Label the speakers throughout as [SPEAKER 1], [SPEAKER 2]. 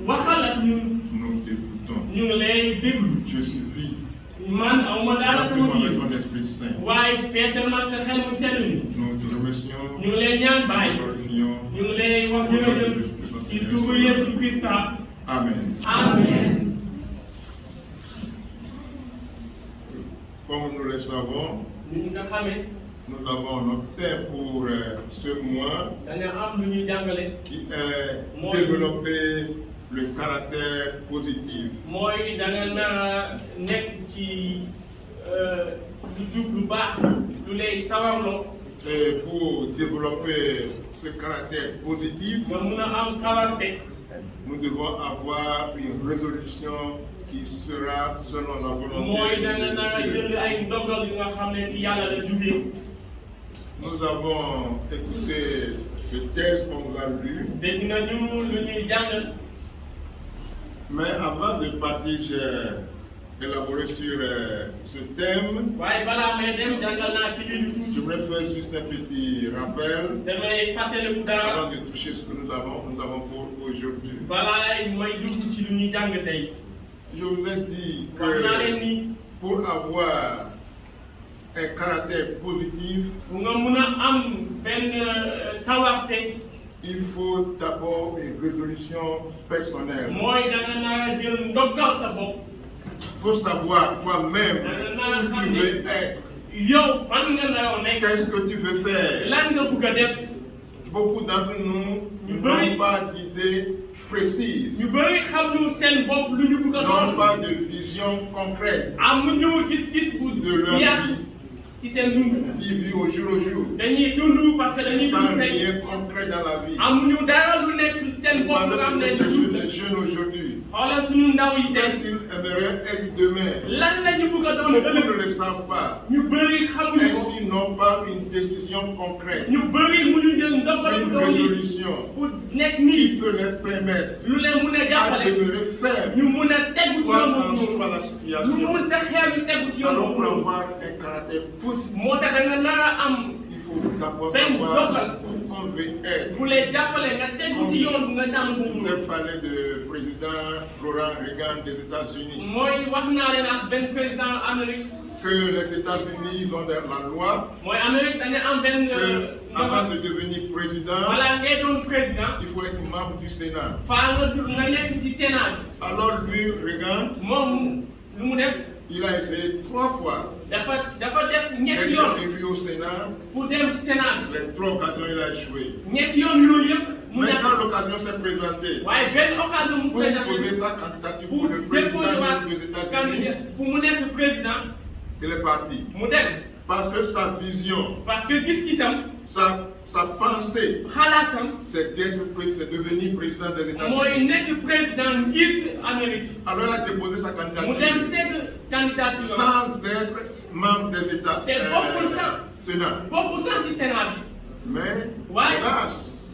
[SPEAKER 1] waxal ak ñun
[SPEAKER 2] nous t'écoutons.
[SPEAKER 1] ñu ngi lay déglu
[SPEAKER 2] Je suis vide.
[SPEAKER 1] man awma dara sama
[SPEAKER 2] Remplis-moi avec
[SPEAKER 1] biir
[SPEAKER 2] ton Esprit Saint.
[SPEAKER 1] waaye feesal ma sa xel mu sell mi
[SPEAKER 2] Nous te remercions,
[SPEAKER 1] ñu ngi lay ñaan
[SPEAKER 2] nous
[SPEAKER 1] baay
[SPEAKER 2] te glorifions.
[SPEAKER 1] ñu ngi lay wax jërëjëf ci turu Yesu Christa
[SPEAKER 2] Amen.
[SPEAKER 1] amen
[SPEAKER 2] Comme nous le savons,
[SPEAKER 1] ñu nga xamee
[SPEAKER 2] nous avons notre thème pour ce mois
[SPEAKER 1] dañu am lu ñuy jàngale
[SPEAKER 2] qui est développer le caractère positif.
[SPEAKER 1] mooy da nga nar a nekk ci lu jub lu baax lu lay sawarloo
[SPEAKER 2] Et pour développer ce caractère positif,
[SPEAKER 1] nga mun a am sawarte
[SPEAKER 2] nous devons avoir une résolution qui sera selon la volonté
[SPEAKER 1] mooy da nga nar a
[SPEAKER 2] de
[SPEAKER 1] jël
[SPEAKER 2] Dieu.
[SPEAKER 1] ay ndogal yu nga xam ne ci yàlla la jugee
[SPEAKER 2] Nous avons écouté le texte qu'on nous a lu,
[SPEAKER 1] dégg nañu lu ñuy jàng
[SPEAKER 2] mais avant de partir, j'ai élaboré sur ce thème.
[SPEAKER 1] waaye balaa may dem jàngal naa ci li ñu
[SPEAKER 2] Je voudrais faire juste un petit rappel
[SPEAKER 1] damay fàttaliku dara
[SPEAKER 2] avant de toucher ce que nous avons pour aujourd'hui.
[SPEAKER 1] balaa may dugg ci lu ñuy jàng tey
[SPEAKER 2] Je vous ai dit
[SPEAKER 1] wax naa leen
[SPEAKER 2] que
[SPEAKER 1] ni
[SPEAKER 2] pour avoir un caractère positif,
[SPEAKER 1] bu nga mun a am benn sawarte
[SPEAKER 2] il faut d'abord une résolution personnelle.
[SPEAKER 1] mooy da nga nar a jël ndogal sa bopp
[SPEAKER 2] Il faut savoir toi-même où tu veux être.
[SPEAKER 1] yow fan nga nar a nekk
[SPEAKER 2] Qu'est-ce que tu veux faire?
[SPEAKER 1] lan nga bëgg a def
[SPEAKER 2] Beaucoup d'entre nous n'ont pas d'idée précise,
[SPEAKER 1] ñu bëri xam ñu seen bopp lu ñu bëgg a
[SPEAKER 2] n'ont
[SPEAKER 1] doon
[SPEAKER 2] pas de vision concrète
[SPEAKER 1] amuñu gis-gis bu
[SPEAKER 2] de leur
[SPEAKER 1] yaatu
[SPEAKER 2] vie.
[SPEAKER 1] ci seen dund
[SPEAKER 2] Ils vivent au jour au jour,
[SPEAKER 1] dañuy dund parce que dañuy
[SPEAKER 2] sans
[SPEAKER 1] dund tey
[SPEAKER 2] rien concret dans la vie.
[SPEAKER 1] amuñu dara lu nekk seen bopp
[SPEAKER 2] Pendant
[SPEAKER 1] nga xam ne
[SPEAKER 2] peut-être
[SPEAKER 1] lu dund
[SPEAKER 2] les jeunes aujourd'hui,
[SPEAKER 1] xoolal suñu ndaw yi
[SPEAKER 2] qu'est-ce
[SPEAKER 1] tey
[SPEAKER 2] qu'ils aimeraient être demain?
[SPEAKER 1] lan la ñu bëgg a doon
[SPEAKER 2] Beaucoup
[SPEAKER 1] ëllëg
[SPEAKER 2] ne le savent pas.
[SPEAKER 1] ñu bëri xamuñu ko
[SPEAKER 2] Ainsi, n'ont pas une décision concrète,
[SPEAKER 1] ñu bëri mu ñu jël ndogal bu
[SPEAKER 2] une
[SPEAKER 1] doon yi
[SPEAKER 2] résolution
[SPEAKER 1] pour nekk
[SPEAKER 2] qui
[SPEAKER 1] nii
[SPEAKER 2] peut les permettre
[SPEAKER 1] lu leen mun a
[SPEAKER 2] à
[SPEAKER 1] jàppale
[SPEAKER 2] demeurer fermes,
[SPEAKER 1] ñu mun a tegu ci
[SPEAKER 2] quoi
[SPEAKER 1] yoon
[SPEAKER 2] qu'en
[SPEAKER 1] boobu
[SPEAKER 2] soit la
[SPEAKER 1] lu
[SPEAKER 2] situation.
[SPEAKER 1] mun a xeex ñu tegu ci yoon
[SPEAKER 2] Alors, pour
[SPEAKER 1] boobu
[SPEAKER 2] avoir un caractère positif,
[SPEAKER 1] moo tax da nga nar a am
[SPEAKER 2] il faut d'abord
[SPEAKER 1] Ben,
[SPEAKER 2] savoir
[SPEAKER 1] dogal.
[SPEAKER 2] où on veut être.
[SPEAKER 1] bu lay jàppale nga tegu ci yoon bu nga tàmm
[SPEAKER 2] Vous
[SPEAKER 1] boobu
[SPEAKER 2] avez parlé du président Ronald Reagan des États-Unis,
[SPEAKER 1] mooy wax naa leen ak benn président Amérique
[SPEAKER 2] que les États-Unis ils ont la loi
[SPEAKER 1] mooy Amérique dañu am benn
[SPEAKER 2] que avant de devenir président,
[SPEAKER 1] voilà ngay doon président
[SPEAKER 2] il faut être membre du Sénat.
[SPEAKER 1] faa nga nekk ci Sénat
[SPEAKER 2] Alors lui, Reagan,
[SPEAKER 1] bi moom lu mu def
[SPEAKER 2] il a essayé 3 fois
[SPEAKER 1] dafa def ñetti
[SPEAKER 2] d'être
[SPEAKER 1] yoon
[SPEAKER 2] élu au Sénat.
[SPEAKER 1] pour dem ci Sénat bi
[SPEAKER 2] Les 3 occasions, il a échoué.
[SPEAKER 1] ñetti yoon yooyu yëpp mu
[SPEAKER 2] Mais
[SPEAKER 1] ñàkk
[SPEAKER 2] quand l'occasion s'est présentée
[SPEAKER 1] waaye benn occasion mu
[SPEAKER 2] pour poser
[SPEAKER 1] présenté
[SPEAKER 2] sa candidature
[SPEAKER 1] pour
[SPEAKER 2] pour le président
[SPEAKER 1] déposer waat
[SPEAKER 2] des États-Unis,
[SPEAKER 1] candidat pour mu nekk président
[SPEAKER 2] il est parti.
[SPEAKER 1] mu dem
[SPEAKER 2] Parce que sa vision,
[SPEAKER 1] parce que gis-gisam
[SPEAKER 2] sa pensée,
[SPEAKER 1] xalaatam
[SPEAKER 2] c'est c'est devenir président des
[SPEAKER 1] mooy
[SPEAKER 2] États-Unis.
[SPEAKER 1] nekk président njiit Amérique
[SPEAKER 2] Alors il a déposé sa
[SPEAKER 1] mu
[SPEAKER 2] candidature
[SPEAKER 1] dem teg candidature
[SPEAKER 2] sans être membre des États.
[SPEAKER 1] te bokkul sax
[SPEAKER 2] Sénat.
[SPEAKER 1] bokkul sax ci Sénat bi
[SPEAKER 2] Mais,
[SPEAKER 1] Ouais.
[SPEAKER 2] hélas,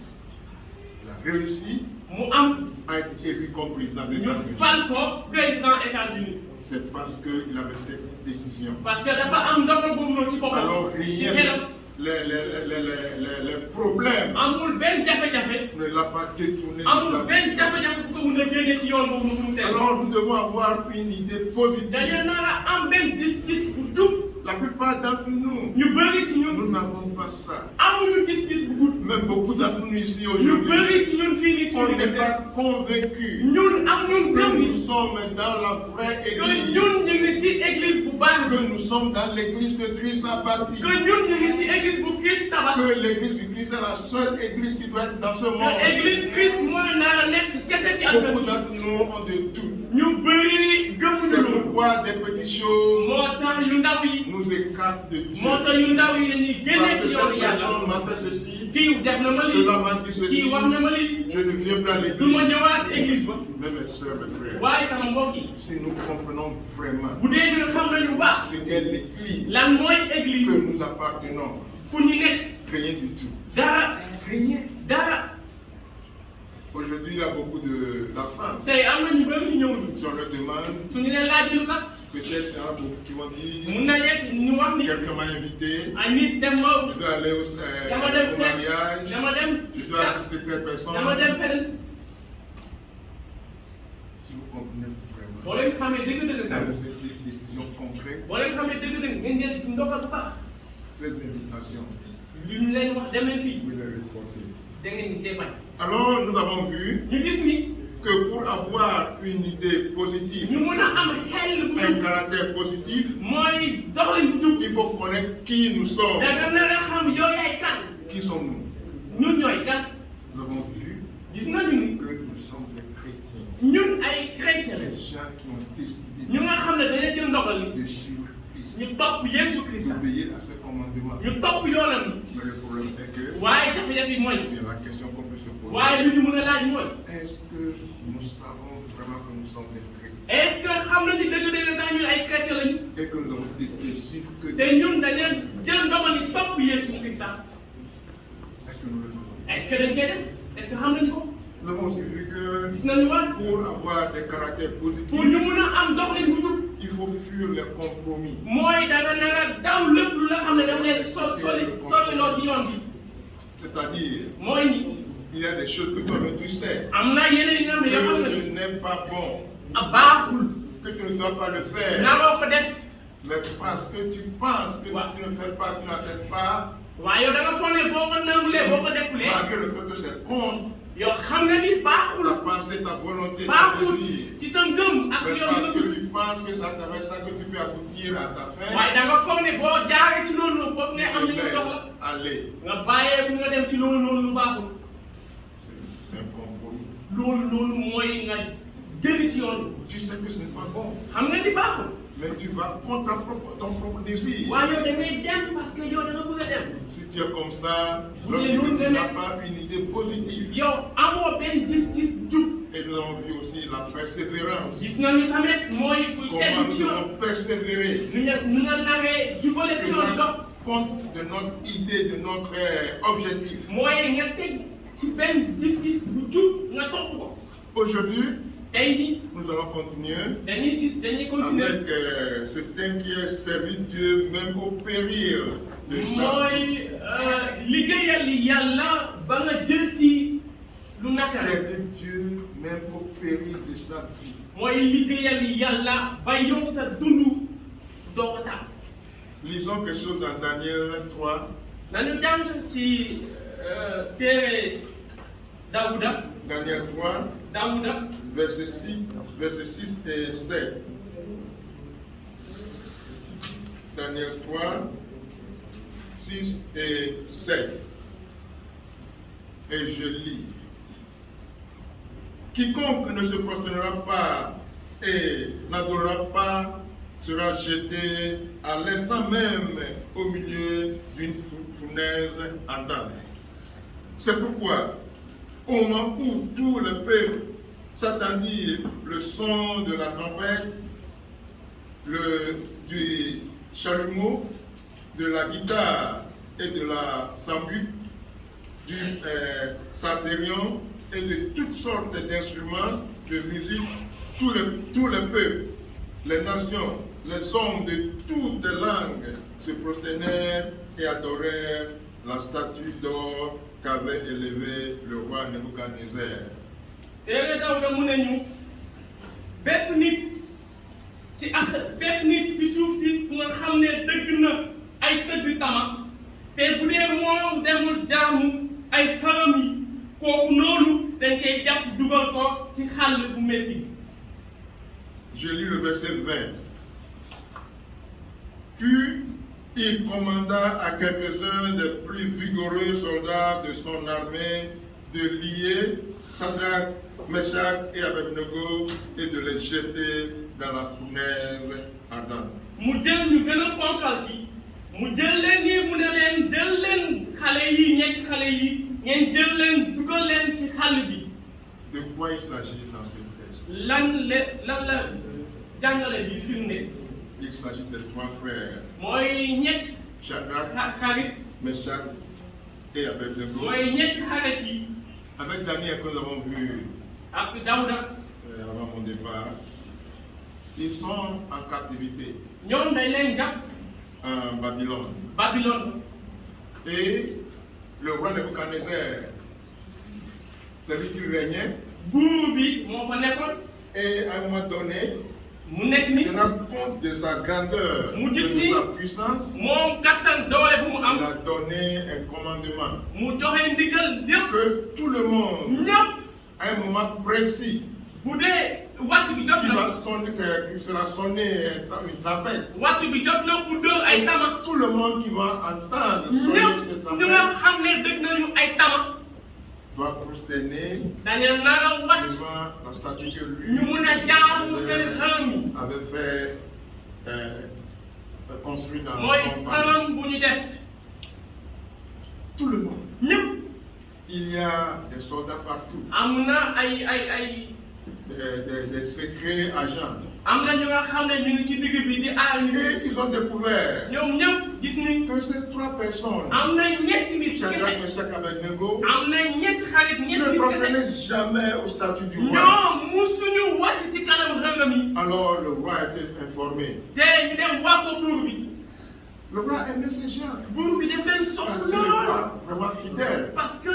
[SPEAKER 2] il a réussi
[SPEAKER 1] mu am
[SPEAKER 2] à être élu comme président des
[SPEAKER 1] ñu
[SPEAKER 2] États-Unis.
[SPEAKER 1] fal ko président États-Unis
[SPEAKER 2] C'est parce qu'il avait cette décision.
[SPEAKER 1] parce que dafa am ndogal boobu noonu ci boppam
[SPEAKER 2] Alors
[SPEAKER 1] ci
[SPEAKER 2] rien,
[SPEAKER 1] xelam
[SPEAKER 2] les problèmes
[SPEAKER 1] amul benn jafe-jafe
[SPEAKER 2] ne l'a pas détourné de
[SPEAKER 1] amul
[SPEAKER 2] sa
[SPEAKER 1] benn
[SPEAKER 2] vie.
[SPEAKER 1] jafe-jafe bu ko mun a génne ci yoon boobu mu teg
[SPEAKER 2] Alors nous devons avoir une idée positive.
[SPEAKER 1] dañu nar a am benn gis-gis bu jub
[SPEAKER 2] La plupart d'entre nous,
[SPEAKER 1] ñu bëri ci ñun
[SPEAKER 2] nous n'avons pas ça.
[SPEAKER 1] amuñu gis-gis bu gudd
[SPEAKER 2] Même beaucoup d'entre nous ici
[SPEAKER 1] ñu
[SPEAKER 2] aujourd'hui,
[SPEAKER 1] bëri ci ñun fii nii ci
[SPEAKER 2] on
[SPEAKER 1] ñun
[SPEAKER 2] n'est pas convaincus
[SPEAKER 1] ñun am ñun
[SPEAKER 2] que
[SPEAKER 1] gëm
[SPEAKER 2] nous sommes dans la vraie
[SPEAKER 1] que
[SPEAKER 2] église,
[SPEAKER 1] ñun ñu ngi ci église bu baax
[SPEAKER 2] que nous sommes dans l'église que Christ a bâtie,
[SPEAKER 1] que ñun ñu ngi ci église bu Christ tabax
[SPEAKER 2] que l'église du Christ est la seule église qui doit être dans ce
[SPEAKER 1] que
[SPEAKER 2] monde.
[SPEAKER 1] église Christ mooy nar a nekk kese ci àdduna
[SPEAKER 2] Beaucoup
[SPEAKER 1] si
[SPEAKER 2] d'entre nous ont des doutes.
[SPEAKER 1] ñu bëri gëmuñu
[SPEAKER 2] C'est
[SPEAKER 1] loolu
[SPEAKER 2] pourquoi des petites choses
[SPEAKER 1] moo tax yu ndaw yi
[SPEAKER 2] nous écartent de Dieu.
[SPEAKER 1] moo tax yu ndaw yi dañuy génne
[SPEAKER 2] Parce que
[SPEAKER 1] ci yoonu
[SPEAKER 2] cette
[SPEAKER 1] yàlla
[SPEAKER 2] personne m'a fait ceci,
[SPEAKER 1] kii def na ma lii
[SPEAKER 2] cela m'a dit ceci,
[SPEAKER 1] kii wax na ma lii
[SPEAKER 2] je ne viens plus à
[SPEAKER 1] du ma
[SPEAKER 2] l'église.
[SPEAKER 1] ñëwaat église ba
[SPEAKER 2] Mais mes soeurs, mes frères,
[SPEAKER 1] waaye sama mbokk yi
[SPEAKER 2] si nous comprenons vraiment
[SPEAKER 1] bu dee ñu xam nañu bu baax
[SPEAKER 2] ce qu'est l'église
[SPEAKER 1] lan mooy
[SPEAKER 2] que
[SPEAKER 1] église
[SPEAKER 2] nous appartenons,
[SPEAKER 1] fu ñu nekk
[SPEAKER 2] rien du tout.
[SPEAKER 1] dara
[SPEAKER 2] Rien.
[SPEAKER 1] dara
[SPEAKER 2] Aujourd'hui, il y a beaucoup d'absence.
[SPEAKER 1] tey am na ñu bëri ñu ñëwul
[SPEAKER 2] Si on leur demande,
[SPEAKER 1] suñu leen laajee lu tax
[SPEAKER 2] peut-être il y en a beaucoup qui vont dire,
[SPEAKER 1] mun na nekk ñu wax ni
[SPEAKER 2] quelqu'un m'a invité,
[SPEAKER 1] ay nit dem ma
[SPEAKER 2] je dois aller
[SPEAKER 1] dama dem
[SPEAKER 2] au
[SPEAKER 1] fekk
[SPEAKER 2] mariage,
[SPEAKER 1] dama dem
[SPEAKER 2] je dois assister telle personne.
[SPEAKER 1] dama dem feneen
[SPEAKER 2] Si vous comprenez vraiment,
[SPEAKER 1] boo leen xamee dëgg-dëgg nag
[SPEAKER 2] c'est des décisions concrètes,
[SPEAKER 1] boo leen xamee dëgg-dëgg ngeen jël ndogal bu baax
[SPEAKER 2] ces invitations,
[SPEAKER 1] lu ñu leen wax dem leen fii
[SPEAKER 2] vous les reportez.
[SPEAKER 1] da ngeen di koy bañ.
[SPEAKER 2] Alors, nous avons vu
[SPEAKER 1] ñu gis ni
[SPEAKER 2] que pour avoir une idée positive,
[SPEAKER 1] ñu mën a am xel bu
[SPEAKER 2] un
[SPEAKER 1] jub
[SPEAKER 2] caractère positif,
[SPEAKER 1] mooy doxalin bu jub
[SPEAKER 2] il faut connaître qui nous sommes.
[SPEAKER 1] da nga nar a xam yow yaay kan
[SPEAKER 2] Qui sommes-nous?
[SPEAKER 1] ñun ñooy kan
[SPEAKER 2] Nous avons vu
[SPEAKER 1] gis nañu ni
[SPEAKER 2] que nous sommes des chrétiens,
[SPEAKER 1] ñun ay chrétien
[SPEAKER 2] des gens qui ont décidé
[SPEAKER 1] ñu nga xam ne dañuy jël ndogal ni
[SPEAKER 2] de suivre Christ,
[SPEAKER 1] ñu topp Yesu Christ
[SPEAKER 2] d'obéir à ses commandements.
[SPEAKER 1] ñu topp yoonam
[SPEAKER 2] Mais le problème est que,
[SPEAKER 1] waaye jafe-jafe yi mooy
[SPEAKER 2] bien, la question qu'on peut se poser,
[SPEAKER 1] waaye lu ñu mën a laaj mooy
[SPEAKER 2] est-ce que nous savons vraiment que nous sommes des chrétiens
[SPEAKER 1] est-ce que xam nañu dëgg-dëgg daa ñun ay chrétien lañu
[SPEAKER 2] et que nous avons décidé de suivre que
[SPEAKER 1] te ñun dañu jël ndogal ni topp Yesu Christ
[SPEAKER 2] Est-ce que nous le faisons?
[SPEAKER 1] est-ce que dañ koy def est-ce que xam nañu ko
[SPEAKER 2] Nous avons aussi vu que
[SPEAKER 1] gis nañu waat
[SPEAKER 2] pour avoir des caractères
[SPEAKER 1] pour
[SPEAKER 2] positifs,
[SPEAKER 1] ñu mën a am doxalin bu jub
[SPEAKER 2] il faut fuir les compromis.
[SPEAKER 1] mooy da nga nar a daw lépp lu la xam ne daf lay soliloo ci yoon bi
[SPEAKER 2] C'est-à-dire,
[SPEAKER 1] mooy ni
[SPEAKER 2] il y a des choses que toi-même tu sais
[SPEAKER 1] am na yeneen yi nga xam ne yoo
[SPEAKER 2] que
[SPEAKER 1] xam
[SPEAKER 2] ce n'est pas bon,
[SPEAKER 1] ne baaxul
[SPEAKER 2] que tu ne dois pas le faire.
[SPEAKER 1] naroo ko def
[SPEAKER 2] Mais parce que tu penses que
[SPEAKER 1] Ouais.
[SPEAKER 2] si tu ne fais pas, tu n'acceptes pas,
[SPEAKER 1] waaye yow da nga foog ne boo ko nangulee boo ko defulee
[SPEAKER 2] malgré le fait que c'est contre
[SPEAKER 1] yow xam nga ni baaxul
[SPEAKER 2] ta pensée, ta volonté, ton
[SPEAKER 1] baaxul
[SPEAKER 2] désir.
[SPEAKER 1] ci sa ngëm ak
[SPEAKER 2] Mais
[SPEAKER 1] yow
[SPEAKER 2] parce que
[SPEAKER 1] nga
[SPEAKER 2] tu penses que c'est à travers ça que tu peux aboutir à ta fin,
[SPEAKER 1] waaye da nga foog ne boo jaaree ci loolu noonu foog nga am
[SPEAKER 2] tu
[SPEAKER 1] li nga
[SPEAKER 2] laisses
[SPEAKER 1] soxla
[SPEAKER 2] aller.
[SPEAKER 1] nga bàyyeeku nga dem ci loolu noonu lu baaxul
[SPEAKER 2] C'est un compromis.
[SPEAKER 1] loolu noonu mooy nga génn ci yoon
[SPEAKER 2] Tu sais que ce n'est pas bon,
[SPEAKER 1] xam nga ni baaxul
[SPEAKER 2] mais tu vas contre ton propre désir.
[SPEAKER 1] waaye yow da ngay dem parce que yow da nga bëgg a dem
[SPEAKER 2] Si tu es comme ça,
[SPEAKER 1] Oui,
[SPEAKER 2] lorsque
[SPEAKER 1] nous,
[SPEAKER 2] tu
[SPEAKER 1] nous,
[SPEAKER 2] n'as pas une idée positive.
[SPEAKER 1] yow amoo benn gis-gis jub
[SPEAKER 2] Et nous avons vu aussi la persévérance.
[SPEAKER 1] gis nañu tamit mooy ku
[SPEAKER 2] Comment
[SPEAKER 1] tegu ci
[SPEAKER 2] nous
[SPEAKER 1] yoon
[SPEAKER 2] devons persévérer.
[SPEAKER 1] nu nga nawee jubale ci yoon dox
[SPEAKER 2] Compte de notre idée, de notre objectif.
[SPEAKER 1] mooy nga teg ci benn gis-gis bu jub nga topp ko
[SPEAKER 2] Aujourd'hui,
[SPEAKER 1] tey jii
[SPEAKER 2] nous allons continuer
[SPEAKER 1] dañuy continuer
[SPEAKER 2] avec ce thème qui est servi Dieu même au péril de sa vie.
[SPEAKER 1] mooy liggéeyal yàlla ba nga jël ci lu naka
[SPEAKER 2] Servir Dieu même au péril de sa vie.
[SPEAKER 1] mooy liggéeyal yàlla ba yow sa dund doo ko taal
[SPEAKER 2] Lisons quelque chose dans Daniel 3.
[SPEAKER 1] nañu jàng ci téere Daouda
[SPEAKER 2] Daniel 3,
[SPEAKER 1] Daouda
[SPEAKER 2] versets 6 et 7. Daniel 3, 6 et 7. Et je lis. Quiconque ne se prosternera pas et n'adorera pas sera jeté à l'instant même au milieu d'une fournaise ardente. C'est pourquoi, au moment où tout le peuple s'attendit le son de la trompette, du chalumeau, de la guitare et de la sambuc, du psalterion et de toutes sortes d'instruments de musique, tout le peuple, les nations, les hommes de toutes les langues se prosternèrent et adorèrent la statue d'or qu'avait élevée le roi Nebuchadnezzar.
[SPEAKER 1] téere Daouda mu ne ñu bépp nit ci suuf si nga xam ne dëgg na ay tëgg tama te bu dee moom demul jaamu ay xaram yi kooku noonu dañ koy jàpp dugal ko ci xàll bu métti.
[SPEAKER 2] Je lis le verset 20. Puis il commanda à quelques-uns des plus vigoureux soldats de son armée de lier Sadrach, Meshach et Abednego et de les jeter dans la fournaise ardente.
[SPEAKER 1] mu jël ñu gën a ponkal ci mu jël leen nii mu ne leen jël leen xale yi ñetti xale yi ngeen jël leen dugal leen ci xàll bi.
[SPEAKER 2] De quoi il s'agit dans ce texte?
[SPEAKER 1] lan la jàngale bi firnde.
[SPEAKER 2] Il s'agit des trois frères,
[SPEAKER 1] mooy ñett
[SPEAKER 2] Shadrach,
[SPEAKER 1] xarit
[SPEAKER 2] Meshach et Abednego.
[SPEAKER 1] mooy ñetti xarit yi
[SPEAKER 2] Avec Daniel que nous avons vu
[SPEAKER 1] ak Daouda
[SPEAKER 2] avant mon départ, ils sont en captivité
[SPEAKER 1] ñoom dañ leen jàpp
[SPEAKER 2] en Babylone.
[SPEAKER 1] Babylone
[SPEAKER 2] Et le roi Nebuchadnezzar, celui qui régnait,
[SPEAKER 1] buur bi moo fa nekkoon
[SPEAKER 2] Et à un moment donné,
[SPEAKER 1] mu nekk ni
[SPEAKER 2] tenant compte de sa grandeur,
[SPEAKER 1] Mu gis
[SPEAKER 2] de
[SPEAKER 1] ni
[SPEAKER 2] sa puissance,
[SPEAKER 1] moom kattan doole bu mu
[SPEAKER 2] il
[SPEAKER 1] am
[SPEAKER 2] a donné un commandement
[SPEAKER 1] mu joxe ndigal yëpp
[SPEAKER 2] que tout le monde,
[SPEAKER 1] ñëpp
[SPEAKER 2] à un moment précis,
[SPEAKER 1] bu dee waxtu bi jot
[SPEAKER 2] qui
[SPEAKER 1] na
[SPEAKER 2] va sonner, qui sera sonné une trompette,
[SPEAKER 1] waxtu bi jot na bu dóor ay tama
[SPEAKER 2] tout le monde qui va entendre sonner
[SPEAKER 1] ñëpp
[SPEAKER 2] cette
[SPEAKER 1] ñu nga
[SPEAKER 2] trompette
[SPEAKER 1] xam ne dëgg nañu ay tama
[SPEAKER 2] doit prosterner
[SPEAKER 1] dañu nara wàcc
[SPEAKER 2] devant la statue que
[SPEAKER 1] ñu
[SPEAKER 2] lui
[SPEAKER 1] mun a jaamu seen xërëm yi
[SPEAKER 2] avait fait construire dans
[SPEAKER 1] mooy
[SPEAKER 2] son palais.
[SPEAKER 1] xërëm bu ñu def
[SPEAKER 2] Tout le monde.
[SPEAKER 1] ñëpp
[SPEAKER 2] Il y a des soldats partout,
[SPEAKER 1] am na ay
[SPEAKER 2] des secrets agents.
[SPEAKER 1] am na ñu nga xam ne ñu ngi ci digg bi di aar nit
[SPEAKER 2] Et ils ont découvert
[SPEAKER 1] ñoom ñëpp gis ni
[SPEAKER 2] que ces trois personnes,
[SPEAKER 1] am na ñetti nit
[SPEAKER 2] Shadrach,
[SPEAKER 1] kese
[SPEAKER 2] Meshach, Abednego,
[SPEAKER 1] am na ñetti xarit ñetti
[SPEAKER 2] ne
[SPEAKER 1] nit kese
[SPEAKER 2] prosternaient jamais au statut du roi.
[SPEAKER 1] ñoom musuñu wàcc ci kanam xërëm yi
[SPEAKER 2] Alors le roi a été informé.
[SPEAKER 1] te ñu dem wax ko buur bi
[SPEAKER 2] Le roi aimait ces gens
[SPEAKER 1] buur bi daf leen
[SPEAKER 2] parce
[SPEAKER 1] sopp
[SPEAKER 2] qu'il
[SPEAKER 1] lool
[SPEAKER 2] était vraiment fidèle.
[SPEAKER 1] parce que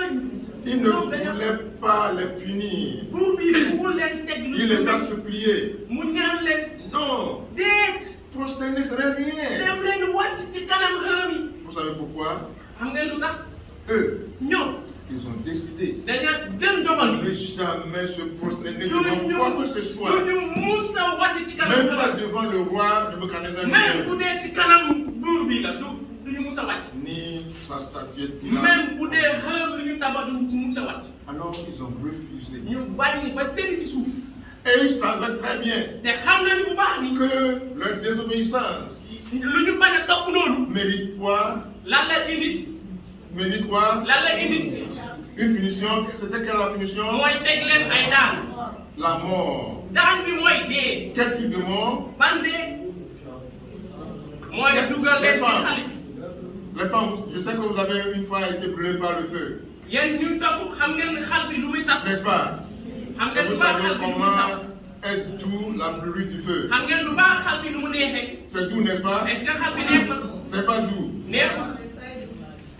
[SPEAKER 2] Il ne
[SPEAKER 1] ñoom dañoo
[SPEAKER 2] voulait pas les punir.
[SPEAKER 1] buur bi bu leen teg lu
[SPEAKER 2] Il les a suppliés.
[SPEAKER 1] mu ñaan leen
[SPEAKER 2] Non,
[SPEAKER 1] déet
[SPEAKER 2] prosterner serait rien.
[SPEAKER 1] dem leen wàcc ci kanam xërëm yi
[SPEAKER 2] Vous savez pourquoi?
[SPEAKER 1] xam ngeen lu tax
[SPEAKER 2] Eux,
[SPEAKER 1] ñoom
[SPEAKER 2] ils ont décidé
[SPEAKER 1] dañoo jël dogal
[SPEAKER 2] de ne jamais se prosterner devant quoi que ce soit.
[SPEAKER 1] du ñu musa wàcc ci kanam
[SPEAKER 2] Même pas
[SPEAKER 1] xërëm
[SPEAKER 2] devant le roi Nebuchadnezzar
[SPEAKER 1] même bu
[SPEAKER 2] lui-même,
[SPEAKER 1] dee ci kanam buur bi la du ñu musa wàcc
[SPEAKER 2] ni sa statuette qu'il a.
[SPEAKER 1] même bu dee xërëm lu ñu tabax du ñu ci musa wàcc
[SPEAKER 2] Alors ils ont refusé.
[SPEAKER 1] ñu wàññi ba tëdd ci suuf
[SPEAKER 2] Et ils savaient très bien
[SPEAKER 1] te xam nga ni bu baax ni
[SPEAKER 2] que leur désobéissance
[SPEAKER 1] lu ñu bañ a topp noonu
[SPEAKER 2] mérite quoi?
[SPEAKER 1] lan la indi
[SPEAKER 2] Mérite quoi?
[SPEAKER 1] lan la indi
[SPEAKER 2] Une punition. C'était quelle la punition?
[SPEAKER 1] mooy teg leen ay daan
[SPEAKER 2] La mort.
[SPEAKER 1] daan bi mooy dee
[SPEAKER 2] Quel type de mort?
[SPEAKER 1] ban dee mooy dugal leen ci xalit
[SPEAKER 2] Les femmes, je sais que vous avez une fois été brûlées par le feu,
[SPEAKER 1] yéen ñu topp xam ngeen ni xal bi lu muy saf
[SPEAKER 2] n'est-ce pas?
[SPEAKER 1] xam
[SPEAKER 2] Et
[SPEAKER 1] ngeen
[SPEAKER 2] vous
[SPEAKER 1] lu baax
[SPEAKER 2] savez
[SPEAKER 1] xal bi lu muy
[SPEAKER 2] comment
[SPEAKER 1] saf
[SPEAKER 2] est doux la pluie du feu.
[SPEAKER 1] xam ngeen lu baax xal bi nu mu neexee
[SPEAKER 2] C'est doux, n'est-ce pas?
[SPEAKER 1] est-ce que xal bi neex na
[SPEAKER 2] C'est pas doux.
[SPEAKER 1] neexul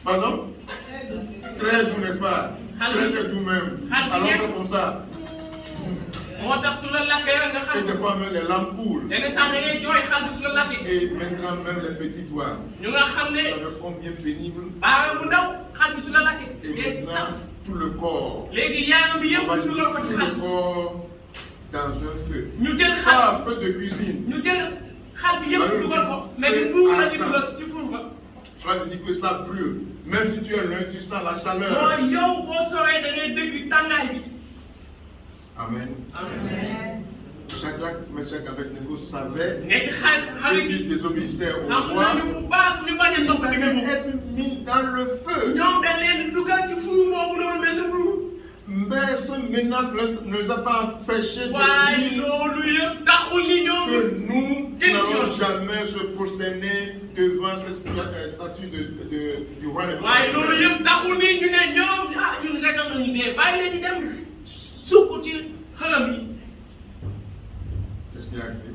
[SPEAKER 2] Pardon? Très doux, n'est-ce pas? Très très doux même. Alors c'est comme ça.
[SPEAKER 1] moo tax su la lakkee nga
[SPEAKER 2] Et
[SPEAKER 1] xam
[SPEAKER 2] des fois même les lampes coulent.
[SPEAKER 1] dene sax da ngay jooy xal bi su la lakkee
[SPEAKER 2] Et maintenant même les petits doigts.
[SPEAKER 1] ñu nga xam ne
[SPEAKER 2] Vous savez combien pénible.
[SPEAKER 1] baaraam bu ndaw xal bi su la lakkee
[SPEAKER 2] Et
[SPEAKER 1] day saf
[SPEAKER 2] maintenant tout le corps.
[SPEAKER 1] léegi yaram bi
[SPEAKER 2] On
[SPEAKER 1] yëpp
[SPEAKER 2] va
[SPEAKER 1] ñu dugal ko ci
[SPEAKER 2] tout
[SPEAKER 1] xal
[SPEAKER 2] le corps dans un feu.
[SPEAKER 1] ñu jël xal
[SPEAKER 2] Pas un feu de cuisine.
[SPEAKER 1] ñu jël xal bi yëpp dugal ko mais ni buur la ñu dugal ci four ba
[SPEAKER 2] Cela veut dire que ça brûle. Même si tu es loin, tu sens la chaleur.
[SPEAKER 1] mooy yow boo soree da ngay dégg tàngaay bi
[SPEAKER 2] Amen.
[SPEAKER 1] amen
[SPEAKER 2] Shadrach, Meshach, Abednego savaient
[SPEAKER 1] nekk xal
[SPEAKER 2] que
[SPEAKER 1] xale
[SPEAKER 2] s'ils
[SPEAKER 1] yi
[SPEAKER 2] désobéissaient au
[SPEAKER 1] xam
[SPEAKER 2] roi,
[SPEAKER 1] nañu bu baax suñu bañ a
[SPEAKER 2] ils
[SPEAKER 1] topp digg
[SPEAKER 2] allaient
[SPEAKER 1] boobu
[SPEAKER 2] être mis dans le feu.
[SPEAKER 1] ñoom dañ leen dugal ci four boobu noonu mel ni buur
[SPEAKER 2] Mais ce menace ne les a pas empêchés de
[SPEAKER 1] waaye
[SPEAKER 2] dire
[SPEAKER 1] loolu yëpp taxul ni ñoom
[SPEAKER 2] que nous
[SPEAKER 1] Démission.
[SPEAKER 2] n'allons jamais se prosterner devant cette statue du roi
[SPEAKER 1] waaye loolu
[SPEAKER 2] Nebuchadnezzar.
[SPEAKER 1] yëpp taxul ni ñu ne ñoom ah ñun ragal nañu dee bàyyi leen ñu dem sukk ci xalam yi
[SPEAKER 2] Qu'est-ce qui est arrivé?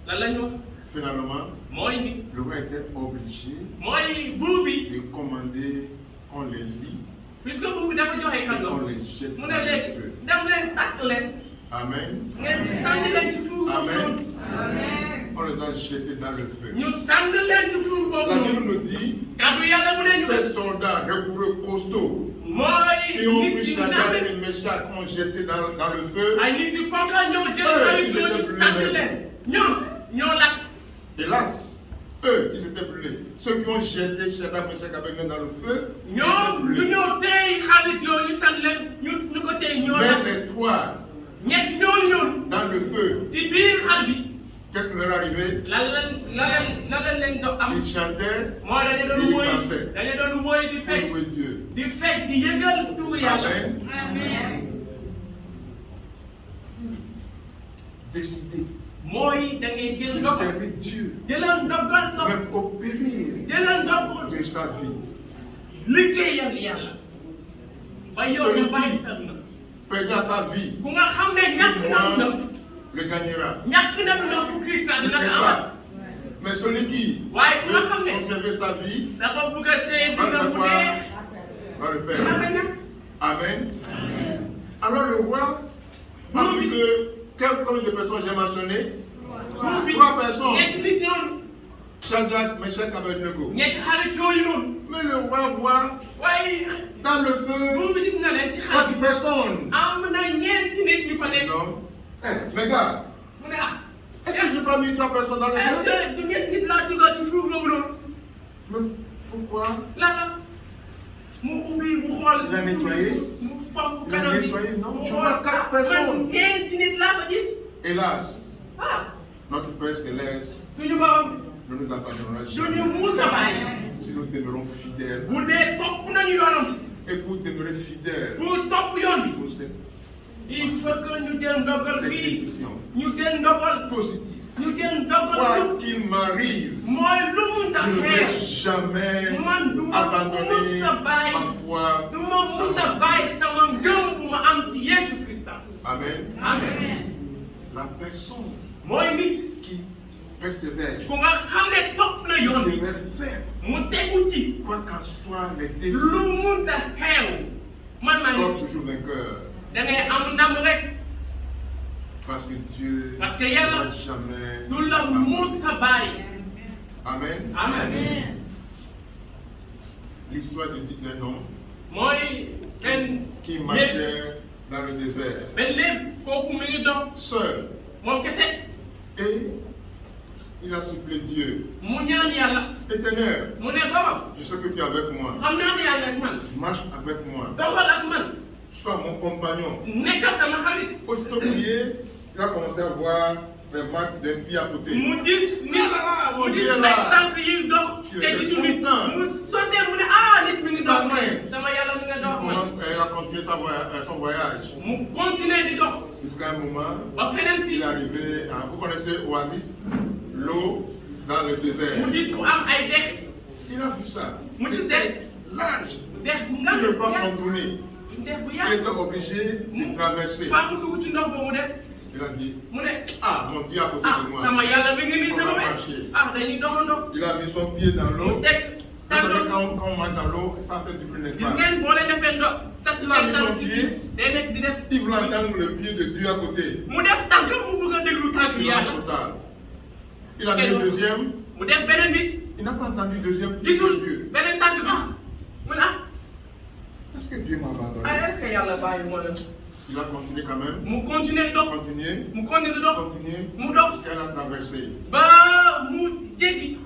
[SPEAKER 1] lan la ñu wax
[SPEAKER 2] Finalement,
[SPEAKER 1] mooy ni
[SPEAKER 2] le roi était obligé
[SPEAKER 1] mooy buur bi
[SPEAKER 2] de commander qu'on les lie
[SPEAKER 1] puisque buur bi dafa joxe
[SPEAKER 2] et qu'on
[SPEAKER 1] kàddoom
[SPEAKER 2] les jette
[SPEAKER 1] mu
[SPEAKER 2] dans
[SPEAKER 1] ne
[SPEAKER 2] le
[SPEAKER 1] léegi
[SPEAKER 2] feu.
[SPEAKER 1] dem leen tàkk leen
[SPEAKER 2] Amen.
[SPEAKER 1] ngeen sànni leen ci fuur boobu
[SPEAKER 2] Amen.
[SPEAKER 1] noonu
[SPEAKER 2] On les a jetés dans le feu.
[SPEAKER 1] ñu sànni leen ci fuur boobu
[SPEAKER 2] La
[SPEAKER 1] noonu
[SPEAKER 2] Bible nous dit,
[SPEAKER 1] kaddu yàlla mu ne ñu
[SPEAKER 2] ces soldats rigoureux costauds
[SPEAKER 1] mooy
[SPEAKER 2] qui ont
[SPEAKER 1] nit
[SPEAKER 2] pris
[SPEAKER 1] yi
[SPEAKER 2] Shadrach
[SPEAKER 1] naan
[SPEAKER 2] et Meshach ont jeté dans le feu.
[SPEAKER 1] ay nit yi ponka ñoo jël
[SPEAKER 2] Eux,
[SPEAKER 1] xarit
[SPEAKER 2] ils
[SPEAKER 1] yooyu
[SPEAKER 2] étaient
[SPEAKER 1] sànni
[SPEAKER 2] brûlés.
[SPEAKER 1] leen ñoom ñoo lakk
[SPEAKER 2] Hélas, eux, ils étaient brûlés. Ceux qui ont jeté Shadrach, Meshach, Abednego dans le feu, ils étaient
[SPEAKER 1] ñoom ñu
[SPEAKER 2] brûlés.
[SPEAKER 1] ñoo téy xarit yooyu sànni leen ñu ko téy ñoo lakk
[SPEAKER 2] Mais les trois
[SPEAKER 1] ñett ñooñu ñoonu
[SPEAKER 2] dans le feu,
[SPEAKER 1] ci biir xal bi
[SPEAKER 2] qu'est-ce qui leur est arrivé?
[SPEAKER 1] lan leen do am
[SPEAKER 2] Ils chantaient
[SPEAKER 1] moo dañu doon
[SPEAKER 2] Ils
[SPEAKER 1] woy
[SPEAKER 2] dansaient.
[SPEAKER 1] dañu doon woy di
[SPEAKER 2] pour
[SPEAKER 1] fecc
[SPEAKER 2] louer Dieu.
[SPEAKER 1] di fecc di yëgal turu yàlla
[SPEAKER 2] Amen.
[SPEAKER 1] amen
[SPEAKER 2] Décidé
[SPEAKER 1] mooy da ngay jël
[SPEAKER 2] de
[SPEAKER 1] ndox
[SPEAKER 2] servir Dieu,
[SPEAKER 1] jëlal ndogal ndox
[SPEAKER 2] même au péril
[SPEAKER 1] jëlal ndox
[SPEAKER 2] de sa vie.
[SPEAKER 1] liggéeyal yàlla ba yow nga bàyyi sa dund
[SPEAKER 2] Perdra sa vie,
[SPEAKER 1] ku nga xam ne ñàkk na dundam
[SPEAKER 2] le gagnera.
[SPEAKER 1] ñàkk na dundam bu Christ na dina ko
[SPEAKER 2] N'est-ce
[SPEAKER 1] amat
[SPEAKER 2] pas? Mais celui qui
[SPEAKER 1] waaye ku nga xam
[SPEAKER 2] veut
[SPEAKER 1] ne
[SPEAKER 2] conserver sa vie
[SPEAKER 1] dafa bëgg a téye dundam bu neex
[SPEAKER 2] va le
[SPEAKER 1] dina
[SPEAKER 2] perdre.
[SPEAKER 1] ko ñàkk
[SPEAKER 2] Amen. Alors le roi a vu que Combien de personnes j'ai mentionné?
[SPEAKER 1] buum bi
[SPEAKER 2] 3 personnes.
[SPEAKER 1] ñetti nit yoon
[SPEAKER 2] Shadrach, Meshach, Abednego.
[SPEAKER 1] ñetti xarit yooyu noonu
[SPEAKER 2] Mais le roi voit
[SPEAKER 1] waaye
[SPEAKER 2] dans le feu
[SPEAKER 1] buum bi gis na leen ci
[SPEAKER 2] 4
[SPEAKER 1] xarit
[SPEAKER 2] personnes.
[SPEAKER 1] am na ñeenti nit ñu fa nekk
[SPEAKER 2] Non. Mais regarde,
[SPEAKER 1] mu ne ah
[SPEAKER 2] est-ce que je n'ai pas mis 3 personnes dans le
[SPEAKER 1] est-ce
[SPEAKER 2] feu?
[SPEAKER 1] que du ñetti nit laa dugal ci fuuf boobu noonu
[SPEAKER 2] Mais pourquoi?
[SPEAKER 1] la mu ubbi mu xool
[SPEAKER 2] Il a nettoyé.
[SPEAKER 1] mu fomp
[SPEAKER 2] Il a
[SPEAKER 1] kanam bi
[SPEAKER 2] nettoyé, non?
[SPEAKER 1] mu
[SPEAKER 2] Je
[SPEAKER 1] xool
[SPEAKER 2] vois 4 personnes.
[SPEAKER 1] man ñeenti nit laa fa gis
[SPEAKER 2] Hélas,
[SPEAKER 1] ah
[SPEAKER 2] notre Père Céleste
[SPEAKER 1] suñu borom
[SPEAKER 2] ne nous abandonnera
[SPEAKER 1] du ñu
[SPEAKER 2] jamais
[SPEAKER 1] musa bàyyi
[SPEAKER 2] si nous demeurons fidèles.
[SPEAKER 1] bu dee topp nañu yoonam
[SPEAKER 2] Et pour demeurer fidèles,
[SPEAKER 1] pour topp yoon
[SPEAKER 2] il
[SPEAKER 1] bi
[SPEAKER 2] faut cette
[SPEAKER 1] il faut que ñu jël ndogal fii
[SPEAKER 2] décision
[SPEAKER 1] ñu jël ndogal
[SPEAKER 2] positive.
[SPEAKER 1] ñu jël ndogal
[SPEAKER 2] Quoi qu'il m'arrive,
[SPEAKER 1] mooy lu mu
[SPEAKER 2] je
[SPEAKER 1] ndax
[SPEAKER 2] ne vais
[SPEAKER 1] xeex
[SPEAKER 2] jamais
[SPEAKER 1] man du ma
[SPEAKER 2] abandonner
[SPEAKER 1] musa bàyyi
[SPEAKER 2] ma foi.
[SPEAKER 1] du ma musa bàyyi sama ngëm bu ma am ci Yesu Christa
[SPEAKER 2] Amen.
[SPEAKER 1] amen
[SPEAKER 2] La personne
[SPEAKER 1] mooy nit
[SPEAKER 2] qui persévère,
[SPEAKER 1] ku nga xam ne topp na yoon
[SPEAKER 2] qui
[SPEAKER 1] bi
[SPEAKER 2] demeure ferme,
[SPEAKER 1] mu tegu ci
[SPEAKER 2] quoi qu'en soient les défis,
[SPEAKER 1] lu mu ndax xeew man maa
[SPEAKER 2] sort
[SPEAKER 1] ngi
[SPEAKER 2] toujours vainqueur.
[SPEAKER 1] da ngay am ndam rek
[SPEAKER 2] Parce que Dieu
[SPEAKER 1] Parce que
[SPEAKER 2] ne
[SPEAKER 1] yàlla
[SPEAKER 2] va jamais
[SPEAKER 1] du la
[SPEAKER 2] abandonner.
[SPEAKER 1] musa bàyyi
[SPEAKER 2] Amen.
[SPEAKER 1] amen
[SPEAKER 2] L'histoire d'un homme
[SPEAKER 1] mooy kenn
[SPEAKER 2] qui
[SPEAKER 1] lépp
[SPEAKER 2] marchait dans le désert,
[SPEAKER 1] ba lépp kooku mi ngi dox
[SPEAKER 2] seul.
[SPEAKER 1] moom kese
[SPEAKER 2] Et il a supplié Dieu.
[SPEAKER 1] mu ñaan yàlla
[SPEAKER 2] Éternel,
[SPEAKER 1] mu ne ko
[SPEAKER 2] je sais que tu es avec moi.
[SPEAKER 1] xam naa ne yàlla ak man
[SPEAKER 2] Marche avec moi.
[SPEAKER 1] doxal ak man
[SPEAKER 2] Sois mon compagnon.
[SPEAKER 1] nekkal sama xarit
[SPEAKER 2] Aussitôt prié, il a commencé à voir les marques d'un pied à côté.
[SPEAKER 1] mu gis nit
[SPEAKER 2] mon
[SPEAKER 1] mu
[SPEAKER 2] Dieu
[SPEAKER 1] gis
[SPEAKER 2] est
[SPEAKER 1] ay
[SPEAKER 2] là.
[SPEAKER 1] tànk yiy dox
[SPEAKER 2] Tu
[SPEAKER 1] te
[SPEAKER 2] es
[SPEAKER 1] gisul nit
[SPEAKER 2] content.
[SPEAKER 1] mu sottee mu ne ah nit mi ngi dox
[SPEAKER 2] Sans
[SPEAKER 1] man
[SPEAKER 2] crainte.
[SPEAKER 1] sama yàlla mi ngi
[SPEAKER 2] Il
[SPEAKER 1] dox man
[SPEAKER 2] commence à continuer son voyage.
[SPEAKER 1] mu continuer di dox
[SPEAKER 2] Jusqu'à un moment,
[SPEAKER 1] ba feneen si
[SPEAKER 2] il est arrivé à, vous connaissez Oasis, l'eau dans le désert.
[SPEAKER 1] mu gis ku am ay dex
[SPEAKER 2] Il a vu ça.
[SPEAKER 1] Mu ci
[SPEAKER 2] C'était large.
[SPEAKER 1] dex bu
[SPEAKER 2] Il
[SPEAKER 1] ngan
[SPEAKER 2] ne peut pas contourner.
[SPEAKER 1] dex bu
[SPEAKER 2] Il
[SPEAKER 1] yàgg
[SPEAKER 2] était obligé de traverser.
[SPEAKER 1] faa mu dugg ci ndox boobu dem
[SPEAKER 2] Il a dit,
[SPEAKER 1] mu ne
[SPEAKER 2] ah, mon Dieu à côté
[SPEAKER 1] ah
[SPEAKER 2] de moi.
[SPEAKER 1] sama yàlla mi ngi nii
[SPEAKER 2] On
[SPEAKER 1] sama
[SPEAKER 2] va
[SPEAKER 1] wet
[SPEAKER 2] marcher.
[SPEAKER 1] ah dañuy doxandoo
[SPEAKER 2] Il a mis son pied dans l'eau.
[SPEAKER 1] mu teg
[SPEAKER 2] Vous savez,
[SPEAKER 1] tànkam
[SPEAKER 2] quand on marche dans l'eau, ça fait du bruit, n'est-ce
[SPEAKER 1] gis
[SPEAKER 2] pas?
[SPEAKER 1] ngeen boo leen defee ndox sa
[SPEAKER 2] Il a mis son
[SPEAKER 1] tànk ci
[SPEAKER 2] pied.
[SPEAKER 1] day nekk di def
[SPEAKER 2] Il voulait entendre le pied de Dieu à côté.
[SPEAKER 1] mu def tànkam mu bëgg a déglu tànk
[SPEAKER 2] Silence
[SPEAKER 1] yàlla
[SPEAKER 2] total. Il a mis le deuxième.
[SPEAKER 1] mu def beneen bi
[SPEAKER 2] Il n'a pas entendu le deuxième pied de
[SPEAKER 1] gisul
[SPEAKER 2] Dieu.
[SPEAKER 1] beneen tànk bi mu ne ah
[SPEAKER 2] Est-ce que Dieu m'a abandonné?
[SPEAKER 1] ah est-ce que yàlla bàyyi moo leen
[SPEAKER 2] Il a continué quand même.
[SPEAKER 1] mu continuer dox
[SPEAKER 2] Continué.
[SPEAKER 1] mu continuer dox
[SPEAKER 2] Continué.
[SPEAKER 1] mu dox
[SPEAKER 2] Jusqu'à la traversée.
[SPEAKER 1] ba mu jéggi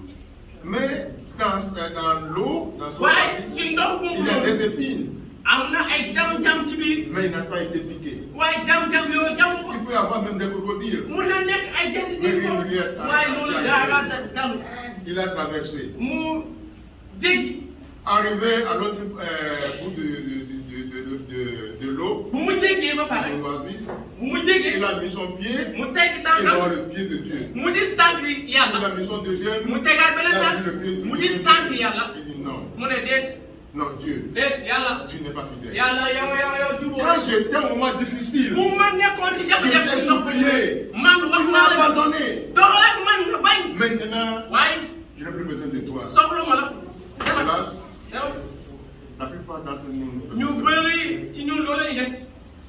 [SPEAKER 2] Mais dans l'eau, dans son
[SPEAKER 1] waaye
[SPEAKER 2] oasis,
[SPEAKER 1] si ndox boobu
[SPEAKER 2] il y a
[SPEAKER 1] noonu
[SPEAKER 2] des épines.
[SPEAKER 1] am na ay jam-jam ci biir
[SPEAKER 2] Mais il n'a pas été piqué.
[SPEAKER 1] waaye jam-jam yooyu jamu ko
[SPEAKER 2] Il peut y avoir même des crocodiles.
[SPEAKER 1] mun na nekk ay jasit
[SPEAKER 2] Mais
[SPEAKER 1] biir
[SPEAKER 2] une
[SPEAKER 1] foofu
[SPEAKER 2] lumière
[SPEAKER 1] waaye loolu dara dalu
[SPEAKER 2] Il a traversé.
[SPEAKER 1] mu jéggi
[SPEAKER 2] Arrivé à l'autre bout de l'eau,
[SPEAKER 1] bu mu jéggee ba pare
[SPEAKER 2] de l'oasis,
[SPEAKER 1] bu mu jéggee
[SPEAKER 2] il a mis son pied.
[SPEAKER 1] mu tegg
[SPEAKER 2] Il voit
[SPEAKER 1] tànkam
[SPEAKER 2] le pied de Dieu.
[SPEAKER 1] mu gis tànk yi
[SPEAKER 2] Il
[SPEAKER 1] yàlla
[SPEAKER 2] a mis son deuxième.
[SPEAKER 1] mu tegaat
[SPEAKER 2] Il
[SPEAKER 1] beneen
[SPEAKER 2] a vu le
[SPEAKER 1] tànk
[SPEAKER 2] pied de
[SPEAKER 1] mu
[SPEAKER 2] Dieu.
[SPEAKER 1] gis tànk yàlla
[SPEAKER 2] Il dit non,
[SPEAKER 1] mu ne déet
[SPEAKER 2] non Dieu,
[SPEAKER 1] déet yàlla
[SPEAKER 2] tu n'es pas fidèle.
[SPEAKER 1] yàlla yow jubóo
[SPEAKER 2] Quand j'étais au moment difficile,
[SPEAKER 1] bu ma nekkoon ci jafe-jafe
[SPEAKER 2] j'étais
[SPEAKER 1] ndox
[SPEAKER 2] supplié.
[SPEAKER 1] man wax
[SPEAKER 2] Tu
[SPEAKER 1] naa
[SPEAKER 2] m'as
[SPEAKER 1] la
[SPEAKER 2] abandonné.
[SPEAKER 1] doxal ak man nga bañ
[SPEAKER 2] Maintenant,
[SPEAKER 1] waaye
[SPEAKER 2] je n'ai plus besoin de toi.
[SPEAKER 1] soxla ma la demal
[SPEAKER 2] Hélas,
[SPEAKER 1] demal
[SPEAKER 2] la plupart d'entre nous,
[SPEAKER 1] ñu bëri ci ñun loolu la ñuy def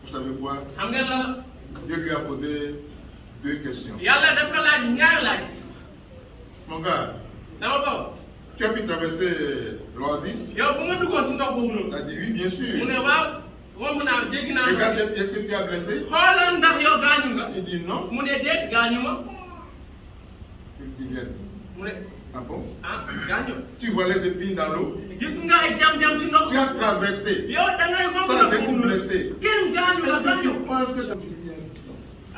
[SPEAKER 2] vous savez quoi?
[SPEAKER 1] xam ngeen lan la
[SPEAKER 2] Dieu lui a posé 2 questions.
[SPEAKER 1] yàlla daf ko laaj ñaari laaj
[SPEAKER 2] Mon gars,
[SPEAKER 1] sama bopp
[SPEAKER 2] tu as pu traverser l'oasis?
[SPEAKER 1] yow bu ma duggoon ci ndox boobu
[SPEAKER 2] Il
[SPEAKER 1] noonu
[SPEAKER 2] a dit oui, bien
[SPEAKER 1] mu
[SPEAKER 2] sûr.
[SPEAKER 1] ne waaw romb naa jéggi naa
[SPEAKER 2] Regarde tes pieds, est-ce que tu as blessé?
[SPEAKER 1] xoolal ndax yow gaañu nga
[SPEAKER 2] Il dit non.
[SPEAKER 1] mu ne déet gaañu ma
[SPEAKER 2] Il dit bien.
[SPEAKER 1] mu ne
[SPEAKER 2] Ah bon?
[SPEAKER 1] ah gaañu
[SPEAKER 2] Tu vois les épines dans l'eau?
[SPEAKER 1] gis nga ay jam-jam ci ndox
[SPEAKER 2] Tu as traversé
[SPEAKER 1] yow da ngay romb
[SPEAKER 2] sans
[SPEAKER 1] ndox
[SPEAKER 2] être
[SPEAKER 1] boobu noonu
[SPEAKER 2] blessé.
[SPEAKER 1] kenn gaañu la
[SPEAKER 2] Est-ce que
[SPEAKER 1] gaañu
[SPEAKER 2] tu penses que ça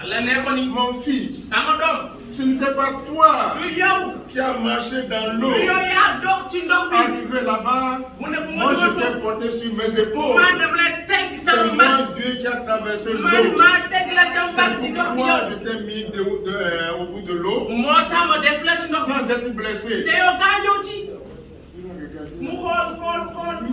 [SPEAKER 1] Allah ne ko ni
[SPEAKER 2] Mon fils,
[SPEAKER 1] sama doom
[SPEAKER 2] ce n'était pas toi
[SPEAKER 1] du yow
[SPEAKER 2] qui as marché dans l'eau.
[SPEAKER 1] du yow yaa dox ci ndox bi
[SPEAKER 2] Arrivé là-bas,
[SPEAKER 1] mu ne bu ma
[SPEAKER 2] moi
[SPEAKER 1] dugal
[SPEAKER 2] je t'ai
[SPEAKER 1] foofu
[SPEAKER 2] porté sur mes épaules.
[SPEAKER 1] maa def la teg
[SPEAKER 2] C'est
[SPEAKER 1] sama
[SPEAKER 2] moi
[SPEAKER 1] mbagg
[SPEAKER 2] Dieu qui a traversé
[SPEAKER 1] man
[SPEAKER 2] l'eau.
[SPEAKER 1] maa teg la sama
[SPEAKER 2] C'est
[SPEAKER 1] mbagg di dox di
[SPEAKER 2] pourquoi
[SPEAKER 1] yow
[SPEAKER 2] je t'ai mis au bout de l'eau
[SPEAKER 1] moo tax ma def la ci ndox
[SPEAKER 2] sans
[SPEAKER 1] bi
[SPEAKER 2] être
[SPEAKER 1] te
[SPEAKER 2] blessé.
[SPEAKER 1] yow gaañoo ci
[SPEAKER 2] Il a regardé.
[SPEAKER 1] mu xool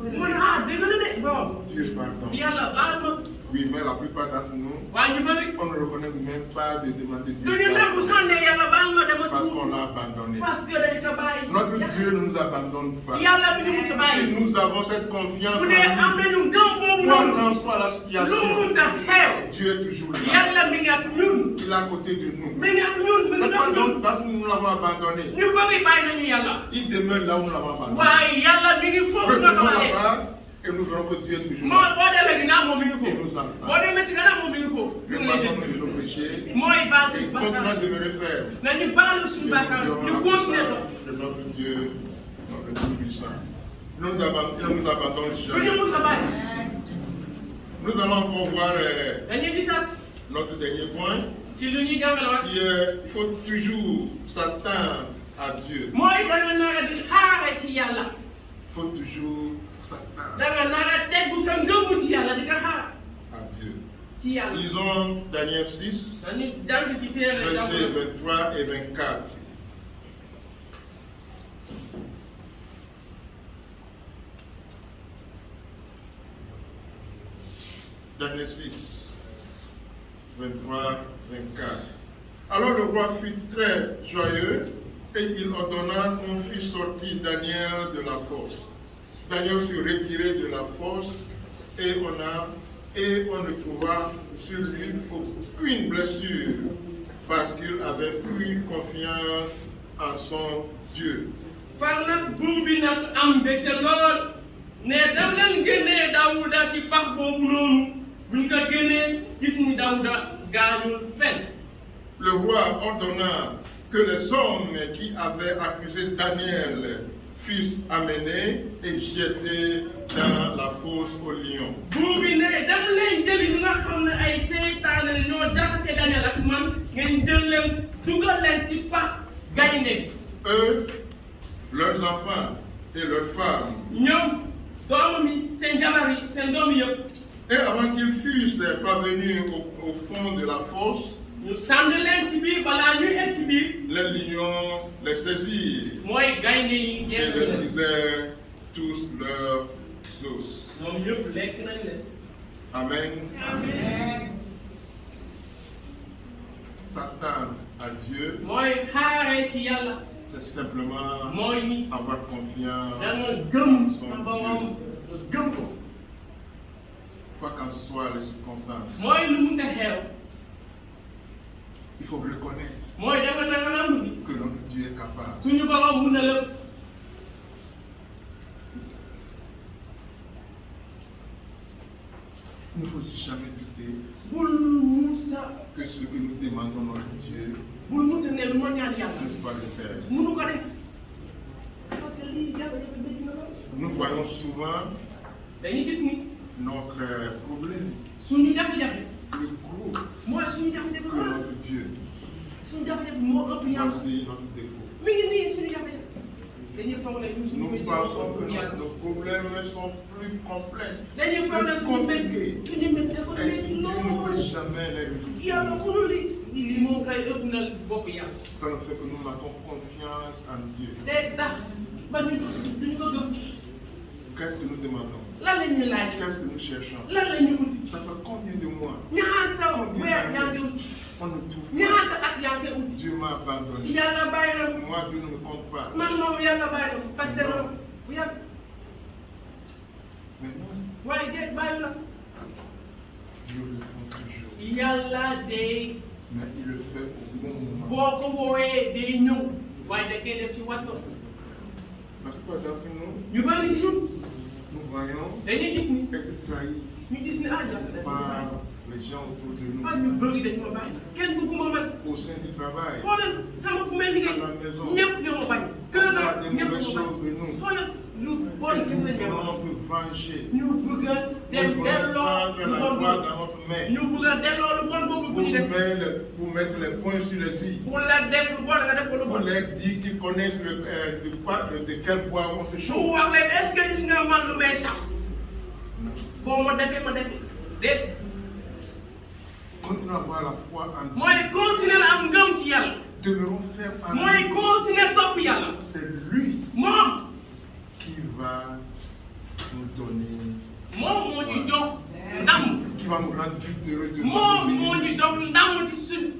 [SPEAKER 1] mu ne ah dëgg la de bon
[SPEAKER 2] Dieu pardon.
[SPEAKER 1] yàlla baal ma
[SPEAKER 2] Oui, mais la plupart d'entre nous,
[SPEAKER 1] waaye ñu bëri
[SPEAKER 2] on ne reconnaît même pas de demander
[SPEAKER 1] du
[SPEAKER 2] Dieu
[SPEAKER 1] ñu
[SPEAKER 2] pardon
[SPEAKER 1] nangu sànne yàlla baal ma dama
[SPEAKER 2] parce
[SPEAKER 1] tuub
[SPEAKER 2] qu'on l'a abandonné.
[SPEAKER 1] parce que dañ ko bàyyi
[SPEAKER 2] Notre Dieu ne nous abandonne pas.
[SPEAKER 1] yàlla du ñu mus a
[SPEAKER 2] Si
[SPEAKER 1] bàyyi
[SPEAKER 2] nous avons cette confiance
[SPEAKER 1] bu
[SPEAKER 2] en
[SPEAKER 1] dee am
[SPEAKER 2] lui,
[SPEAKER 1] nañu ngëm boobu
[SPEAKER 2] quoi
[SPEAKER 1] noonu
[SPEAKER 2] qu'en soit la
[SPEAKER 1] lu
[SPEAKER 2] situation,
[SPEAKER 1] mun ta xew
[SPEAKER 2] Dieu est toujours là.
[SPEAKER 1] yàlla mi ngi ak ñun.
[SPEAKER 2] Il est à côté de nous.
[SPEAKER 1] mi ngi ak ñun mi ngi dox ñun.
[SPEAKER 2] Quand nous l'avons abandonné,
[SPEAKER 1] ñu bëri bàyyi nañu yàlla.
[SPEAKER 2] il demeure là où nous l'avons abandonné.
[SPEAKER 1] waaye yàlla mi ngi foofu nga
[SPEAKER 2] Revenons
[SPEAKER 1] xamante
[SPEAKER 2] là-bas et nous verrons que Dieu est toujours
[SPEAKER 1] moo
[SPEAKER 2] là.
[SPEAKER 1] boo demee ginnaaw moom mi ngi
[SPEAKER 2] Il
[SPEAKER 1] foofu.
[SPEAKER 2] nous entend.
[SPEAKER 1] boo demee ci kanam moom mi ngi foofu.
[SPEAKER 2] Il
[SPEAKER 1] ñu ngi lay
[SPEAKER 2] pardonne
[SPEAKER 1] dégg.
[SPEAKER 2] de nos péchés
[SPEAKER 1] mooy baal
[SPEAKER 2] et
[SPEAKER 1] suñu
[SPEAKER 2] continuera
[SPEAKER 1] bàkkaar.
[SPEAKER 2] de demeurer ferme.
[SPEAKER 1] nañu baalu suñu
[SPEAKER 2] Et
[SPEAKER 1] bàkkaar
[SPEAKER 2] nous verrons
[SPEAKER 1] ñu
[SPEAKER 2] la
[SPEAKER 1] continuer
[SPEAKER 2] puissance
[SPEAKER 1] ko.
[SPEAKER 2] de notre Dieu, notre Dieu puissant. Il ne nous abandonne
[SPEAKER 1] bu ñu
[SPEAKER 2] jamais.
[SPEAKER 1] mus a bàyyi.
[SPEAKER 2] Nous allons encore voir
[SPEAKER 1] dañuy gisaat
[SPEAKER 2] notre dernier point,
[SPEAKER 1] ci lu ñuy jàngale waat.
[SPEAKER 2] qui est il faut toujours s'attendre à Dieu.
[SPEAKER 1] mooy danga nar a di xaare ci yàlla.
[SPEAKER 2] Il faut toujours s'attendre
[SPEAKER 1] danga nar a tegu sa ngëmu ci yàlla di nga xaar
[SPEAKER 2] à Dieu.
[SPEAKER 1] ci yàlla.
[SPEAKER 2] Lisons Daniel 6,
[SPEAKER 1] dañuy jàng ci téere
[SPEAKER 2] versets
[SPEAKER 1] jàngale.
[SPEAKER 2] 23 et 24. Daniel 6, 23, 24. Alors le roi fut très joyeux et il ordonna qu'on fût sorti Daniel de la fosse. Daniel fut retiré de la fosse et on ne trouva sur lui aucune blessure parce qu'il avait pris confiance en son Dieu.
[SPEAKER 1] far nag buur bi nag am mbégte lool ne dem leen génnee Daawuda ci pax boobu noonu buñ ko génnee gis ni Daawuda gaañul fenn.
[SPEAKER 2] Le roi ordonna que les hommes qui avaient accusé Daniel fussent amenés et jetés dans la fosse aux lions.
[SPEAKER 1] buur bi ne dem leen jëli ñu nga xam ne ay seytaane ñoo jaxase Daniel ak man ngeen jël leen dugal leen ci pax gaynde.
[SPEAKER 2] Eux, leurs enfants et leurs femmes.
[SPEAKER 1] ñoom doomam yi seen jabar yi seen doom yëpp.
[SPEAKER 2] Et avant qu'ils fussent parvenus au fond de la fosse,
[SPEAKER 1] ñu sànni leen ci biir balaa ñuy egg ci biir.
[SPEAKER 2] les lions les saisirent
[SPEAKER 1] mooy gaynde yi
[SPEAKER 2] et
[SPEAKER 1] ngeen
[SPEAKER 2] les
[SPEAKER 1] leen.
[SPEAKER 2] brisèrent tous leurs os.
[SPEAKER 1] ñoom ñëpp lekk nañ leen.
[SPEAKER 2] Amen.
[SPEAKER 1] Amen.
[SPEAKER 2] S'attendre à Dieu,
[SPEAKER 1] mooy xaaree ci yàlla.
[SPEAKER 2] c'est simplement
[SPEAKER 1] mooy ni
[SPEAKER 2] avoir confiance
[SPEAKER 1] da nga
[SPEAKER 2] en
[SPEAKER 1] gëm
[SPEAKER 2] son
[SPEAKER 1] sa
[SPEAKER 2] Dieu.
[SPEAKER 1] borom nga gëm ko.
[SPEAKER 2] Quoi qu'en soient les circonstances,
[SPEAKER 1] mooy lu mun a xew.
[SPEAKER 2] il faut reconnaître
[SPEAKER 1] mooy da nga nangu ni
[SPEAKER 2] que notre Dieu est capable.
[SPEAKER 1] suñu borom mun na lépp.
[SPEAKER 2] Il ne faut jamais douter
[SPEAKER 1] bul musa
[SPEAKER 2] que ce que nous demandons notre Dieu
[SPEAKER 1] bul musa ne lu ma ñaan yàlla
[SPEAKER 2] ne peut pas le faire.
[SPEAKER 1] munu ko def. parce que lii jafe-jafe bëgg na lool.
[SPEAKER 2] Nous voyons souvent
[SPEAKER 1] dañuy gis ni
[SPEAKER 2] notre problème
[SPEAKER 1] suñu jafe-jafe
[SPEAKER 2] plus gros
[SPEAKER 1] mooy suñu jafe-jafe
[SPEAKER 2] que
[SPEAKER 1] lool.
[SPEAKER 2] notre Dieu.
[SPEAKER 1] suñu jafe-jafe moo ëpp yàlla.
[SPEAKER 2] Voici notre défaut.
[SPEAKER 1] mi ngi nii suñu jafe-jafe. dañuy foog ne ñun suñu
[SPEAKER 2] Nous
[SPEAKER 1] métier
[SPEAKER 2] pensons que
[SPEAKER 1] ëpp yàlla.
[SPEAKER 2] nos problèmes sont plus complexes.
[SPEAKER 1] dañuy foog ne suñu métier suñu métier dafa
[SPEAKER 2] Ainsi,
[SPEAKER 1] métti
[SPEAKER 2] Dieu ne peut
[SPEAKER 1] lool.
[SPEAKER 2] jamais les résoudre.
[SPEAKER 1] yàlla mënul lii moom kay ëpp na bopp yàlla.
[SPEAKER 2] Ça nous fait que nous manquons confiance en Dieu.
[SPEAKER 1] day tax ba ñu duñu ko gëm.
[SPEAKER 2] Qu'est-ce que nous demandons?
[SPEAKER 1] lan la ñuy laaj.
[SPEAKER 2] Qu'est-ce que nous cherchons?
[SPEAKER 1] lan la ñuy uti.
[SPEAKER 2] Ça fait combien de mois?
[SPEAKER 1] ñaata weer yaa ngi uti.
[SPEAKER 2] On ne trouve pas.
[SPEAKER 1] ñaata at yaa ngi uti.
[SPEAKER 2] Dieu m'a abandonné.
[SPEAKER 1] yàlla bàyyi la mu.
[SPEAKER 2] Moi, Dieu ne me compte pas.
[SPEAKER 1] man moom yàlla bàyyi la mu. fàtte na bu yàgg.
[SPEAKER 2] Mais non,
[SPEAKER 1] waaye déet bàyyi la.
[SPEAKER 2] Dieu le prend toujours.
[SPEAKER 1] yàlla day
[SPEAKER 2] Mais il le fait au bon moment.
[SPEAKER 1] boo ko wooyee day ñëw. waaye da koy def ci waxtu.
[SPEAKER 2] La plupart d'entre nous,
[SPEAKER 1] ñu bëri ci ñun.
[SPEAKER 2] nous voyons
[SPEAKER 1] dañuy gis ni.
[SPEAKER 2] être trahis
[SPEAKER 1] ñu gis ni yàlla dafa
[SPEAKER 2] par les gens autour de nous.
[SPEAKER 1] ñu bëri dañu ma bàyyi. kenn bëgguma man.
[SPEAKER 2] Au sein du travail,
[SPEAKER 1] xoolal sama fu may liggéey.
[SPEAKER 2] à la maison,
[SPEAKER 1] ñëpp ñoo ma bañ. kër
[SPEAKER 2] on
[SPEAKER 1] ga
[SPEAKER 2] a des
[SPEAKER 1] ñëpp
[SPEAKER 2] mauvaises
[SPEAKER 1] ñoo ma
[SPEAKER 2] choses
[SPEAKER 1] bañ.
[SPEAKER 2] de nous.
[SPEAKER 1] xoolal lu bon
[SPEAKER 2] Et
[SPEAKER 1] kese
[SPEAKER 2] nous
[SPEAKER 1] la ñu
[SPEAKER 2] voulons
[SPEAKER 1] wax.
[SPEAKER 2] se venger.
[SPEAKER 1] ñu bëgg a
[SPEAKER 2] Nous
[SPEAKER 1] dem
[SPEAKER 2] voulons
[SPEAKER 1] delloo
[SPEAKER 2] prendre
[SPEAKER 1] lu
[SPEAKER 2] la
[SPEAKER 1] bon
[SPEAKER 2] gloire
[SPEAKER 1] boobu.
[SPEAKER 2] dans notre main
[SPEAKER 1] ñu bëgg a delloo lu bon boobu bu ñu def.
[SPEAKER 2] pour mettre les points sur les i.
[SPEAKER 1] pour la def lu bon nga def ko lu
[SPEAKER 2] Pour
[SPEAKER 1] bon.
[SPEAKER 2] leur dire qu'ils connaissent de quel bois on se
[SPEAKER 1] pour
[SPEAKER 2] chauffe.
[SPEAKER 1] wax leen est-ce que gis nga man lu may saf. boo ma defee ma def déet.
[SPEAKER 2] Continuons à avoir la foi en Dieu.
[SPEAKER 1] mooy continuer la am ngëm ci yàlla.
[SPEAKER 2] Demeurons fermes en
[SPEAKER 1] mooy
[SPEAKER 2] lui.
[SPEAKER 1] continuer topp yàlla.
[SPEAKER 2] C'est lui
[SPEAKER 1] moom
[SPEAKER 2] qui va nous donner,
[SPEAKER 1] moom moo ñu jox ndam.
[SPEAKER 2] qui va nous rendre heureux de
[SPEAKER 1] moom
[SPEAKER 2] nous.
[SPEAKER 1] moo ñu jox ndam ci suñ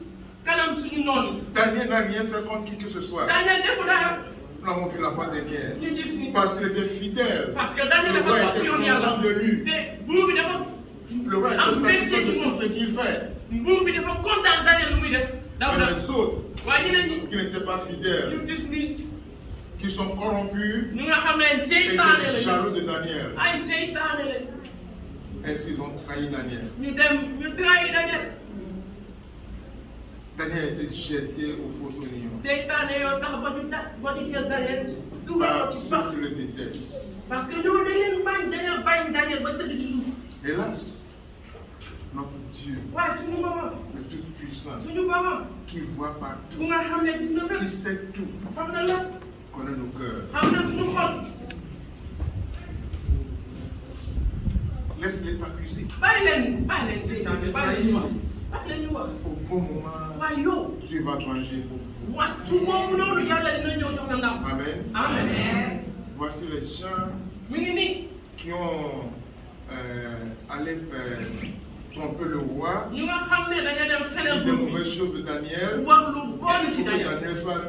[SPEAKER 1] kanam suñu noonu.
[SPEAKER 2] Daniel n'a rien fait contre qui que ce soit.
[SPEAKER 1] Daniel defu dara.
[SPEAKER 2] Nous l'avons vu la fois dernière.
[SPEAKER 1] ñu gis ni.
[SPEAKER 2] Parce qu'il était fidèle.
[SPEAKER 1] parce que Daniel
[SPEAKER 2] Le roi
[SPEAKER 1] dafa topp
[SPEAKER 2] était
[SPEAKER 1] yoon
[SPEAKER 2] content
[SPEAKER 1] yàlla.
[SPEAKER 2] de lui.
[SPEAKER 1] te buur bi dafa
[SPEAKER 2] Le roi
[SPEAKER 1] am
[SPEAKER 2] était
[SPEAKER 1] mbégte
[SPEAKER 2] satisfait
[SPEAKER 1] ci
[SPEAKER 2] de tout
[SPEAKER 1] moom
[SPEAKER 2] ce qu'il fait.
[SPEAKER 1] nguur bi dafa kontaan Daniel lu muy def
[SPEAKER 2] Mais les autres
[SPEAKER 1] waaye ñeneen ñi
[SPEAKER 2] qui n'étaient pas fidèles,
[SPEAKER 1] ñu gis ni
[SPEAKER 2] qui sont corrompus
[SPEAKER 1] ñu nga xam ne
[SPEAKER 2] et
[SPEAKER 1] seytaane lañu
[SPEAKER 2] jaloux de Daniel,
[SPEAKER 1] ay seytaane lañu
[SPEAKER 2] ainsi ils ont trahi Daniel.
[SPEAKER 1] ñu dem ñu trahi Daniel
[SPEAKER 2] Daniel a été jeté au faux-lion
[SPEAKER 1] seytaane yoo tax ba ñu jël Daniel dugal
[SPEAKER 2] par
[SPEAKER 1] ko ci
[SPEAKER 2] ceux
[SPEAKER 1] sax
[SPEAKER 2] qui le détestent.
[SPEAKER 1] parce que ñoo dañ leen bañ Daniel ba tëdd ci suuf
[SPEAKER 2] Hélas, notre Dieu,
[SPEAKER 1] waaye suñu borom
[SPEAKER 2] le Tout-Puissant,
[SPEAKER 1] suñu borom
[SPEAKER 2] qui voit
[SPEAKER 1] ku
[SPEAKER 2] partout,
[SPEAKER 1] nga xam ne gis na
[SPEAKER 2] qui
[SPEAKER 1] fépp
[SPEAKER 2] sait tout,
[SPEAKER 1] xam na la
[SPEAKER 2] connaît nos cœurs.
[SPEAKER 1] xam na suñu xol
[SPEAKER 2] Laisse-les t'accuser.
[SPEAKER 1] bàyyi leen seytaane bàyyi leen ñu wax bàyyi leen ñu wax
[SPEAKER 2] Au bon moment,
[SPEAKER 1] waaye yow
[SPEAKER 2] Dieu va te venger pour vous.
[SPEAKER 1] waxtu boobu noonu yàlla dina ñëw jox la ndam
[SPEAKER 2] Amen.
[SPEAKER 1] amen
[SPEAKER 2] Voici les gens
[SPEAKER 1] mi ngi nii
[SPEAKER 2] qui ont allé tromper le roi,
[SPEAKER 1] ñu nga xam ne dañu dem
[SPEAKER 2] dit
[SPEAKER 1] feneen
[SPEAKER 2] de
[SPEAKER 1] buur bi
[SPEAKER 2] mauvaises choses de Daniel,
[SPEAKER 1] wax lu bon ci
[SPEAKER 2] pour que
[SPEAKER 1] Daniel
[SPEAKER 2] Daniel soit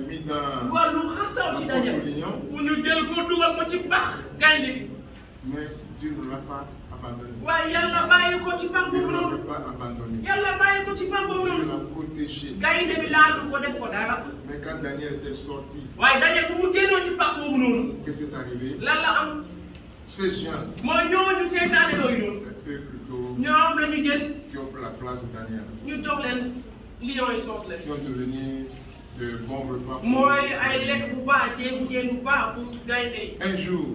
[SPEAKER 2] mis dans
[SPEAKER 1] wax lu xasaw
[SPEAKER 2] la
[SPEAKER 1] ci
[SPEAKER 2] fosse
[SPEAKER 1] Daniel
[SPEAKER 2] au lion.
[SPEAKER 1] mu ñu jël ko dugal ko ci bax gaynde
[SPEAKER 2] Mais Dieu ne l'a pas abandonné.
[SPEAKER 1] waaye yàlla bàyyi ko ci bax
[SPEAKER 2] Dieu
[SPEAKER 1] boobu
[SPEAKER 2] ne
[SPEAKER 1] noonu
[SPEAKER 2] l'avait pas abandonné.
[SPEAKER 1] yàlla bàyyi ko ci bax boobu
[SPEAKER 2] Dieu
[SPEAKER 1] noonu
[SPEAKER 2] l'a protégé.
[SPEAKER 1] gaynde bi laalu ko def ko dara
[SPEAKER 2] Mais quand Daniel était sorti,
[SPEAKER 1] waaye Daniel bu mu génnoo ci bax boobu noonu
[SPEAKER 2] qu'est-ce qui est arrivé?
[SPEAKER 1] lan la am
[SPEAKER 2] Ces gens,
[SPEAKER 1] mooy ñooñu seytaane yooyu noonu
[SPEAKER 2] c'est eux plutôt
[SPEAKER 1] ñoom la ñu jël
[SPEAKER 2] qui ont pris la place de Daniel,
[SPEAKER 1] ñu jox leen lion yi soos leen
[SPEAKER 2] qui ont devenu de bons repas. pour
[SPEAKER 1] mooy ay
[SPEAKER 2] Daniel.
[SPEAKER 1] lekk bu baax ceeb bu jën bu baax pour gaynde yi
[SPEAKER 2] Un jour,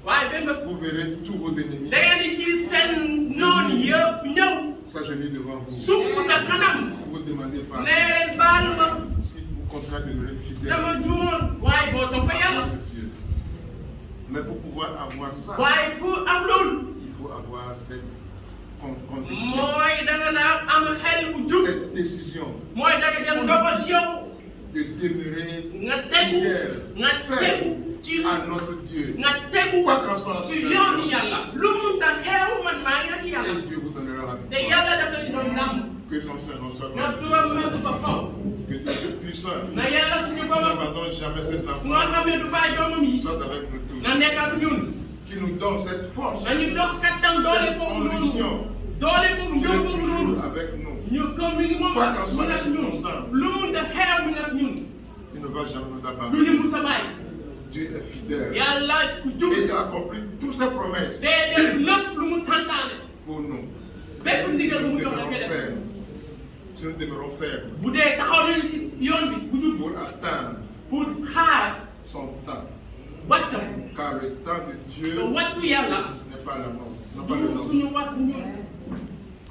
[SPEAKER 1] waaye benn bés
[SPEAKER 2] vous verrez tous vos ennemis
[SPEAKER 1] da ngeen di gis seen noonu yëpp ñëw
[SPEAKER 2] s'agenouiller devant vous.
[SPEAKER 1] sukk sa kanam
[SPEAKER 2] Vous vous demandez pardon
[SPEAKER 1] nee leen baalu ma
[SPEAKER 2] si vous continuez à demeurer fidèle
[SPEAKER 1] dama juumoon waaye boo toppee yàlla
[SPEAKER 2] à Dieu. Mais pour pouvoir avoir ça,
[SPEAKER 1] waaye pour am loolu
[SPEAKER 2] il faut avoir cette conviction,
[SPEAKER 1] mooy da nga daan am xel bu jub
[SPEAKER 2] cette décision
[SPEAKER 1] mooy da nga jël ndogal ci yow
[SPEAKER 2] de demeurer
[SPEAKER 1] nga tegu nga tegu ci
[SPEAKER 2] à notre Dieu.
[SPEAKER 1] nga tegu
[SPEAKER 2] Quoi qu'en soit la
[SPEAKER 1] ci yoonu
[SPEAKER 2] situation,
[SPEAKER 1] yàlla lu mu tax xeewu man maa ngi ak yàlla
[SPEAKER 2] et Dieu vous donnera la
[SPEAKER 1] te
[SPEAKER 2] victoire.
[SPEAKER 1] yàlla dafa ñu doon ndam
[SPEAKER 2] Que son Seigneur soit
[SPEAKER 1] nga
[SPEAKER 2] glorifié.
[SPEAKER 1] turam màgg fa faw
[SPEAKER 2] Que Dieu est puissant.
[SPEAKER 1] na yàlla suñu
[SPEAKER 2] Nous
[SPEAKER 1] borom
[SPEAKER 2] n'abandonnons jamais ses
[SPEAKER 1] nga
[SPEAKER 2] enfants.
[SPEAKER 1] xam ne du bàyyi doomam yi
[SPEAKER 2] Soit avec nous tous.
[SPEAKER 1] na nekk ak ñun
[SPEAKER 2] Qui nous donne cette force.
[SPEAKER 1] nañu dox kattan doole
[SPEAKER 2] Cette
[SPEAKER 1] boobu noonu
[SPEAKER 2] conviction.
[SPEAKER 1] doole boobu
[SPEAKER 2] Il
[SPEAKER 1] ngëm
[SPEAKER 2] est
[SPEAKER 1] boobu
[SPEAKER 2] toujours
[SPEAKER 1] noonu
[SPEAKER 2] avec nous.
[SPEAKER 1] ñu ko mi ngi moom
[SPEAKER 2] Quoi qu'en soit
[SPEAKER 1] mu
[SPEAKER 2] la
[SPEAKER 1] nekk ñun
[SPEAKER 2] circonstance.
[SPEAKER 1] lu mu def xeew mi nekk ñun
[SPEAKER 2] Il ne va jamais nous
[SPEAKER 1] du ñu
[SPEAKER 2] abandonner.
[SPEAKER 1] mus a bàyyi
[SPEAKER 2] Dieu est fidèle.
[SPEAKER 1] yàlla ku jub
[SPEAKER 2] Et il a accompli toutes ses promesses
[SPEAKER 1] day def lépp lu mu santaane
[SPEAKER 2] pour nous.
[SPEAKER 1] bépp
[SPEAKER 2] Si
[SPEAKER 1] ndigal bu
[SPEAKER 2] nous
[SPEAKER 1] mu joxe
[SPEAKER 2] demeurons
[SPEAKER 1] nga def
[SPEAKER 2] fermes, si nous demeurons fermes
[SPEAKER 1] bu dee taxaw nañu ci yoon bi bu jub
[SPEAKER 2] pour attendre
[SPEAKER 1] pour xaar
[SPEAKER 2] son temps,
[SPEAKER 1] wattam
[SPEAKER 2] car le temps de
[SPEAKER 1] te
[SPEAKER 2] Dieu
[SPEAKER 1] wattu yàlla
[SPEAKER 2] n'est pas la mort, non pas le
[SPEAKER 1] du
[SPEAKER 2] nôtre.
[SPEAKER 1] suñu wattu ñun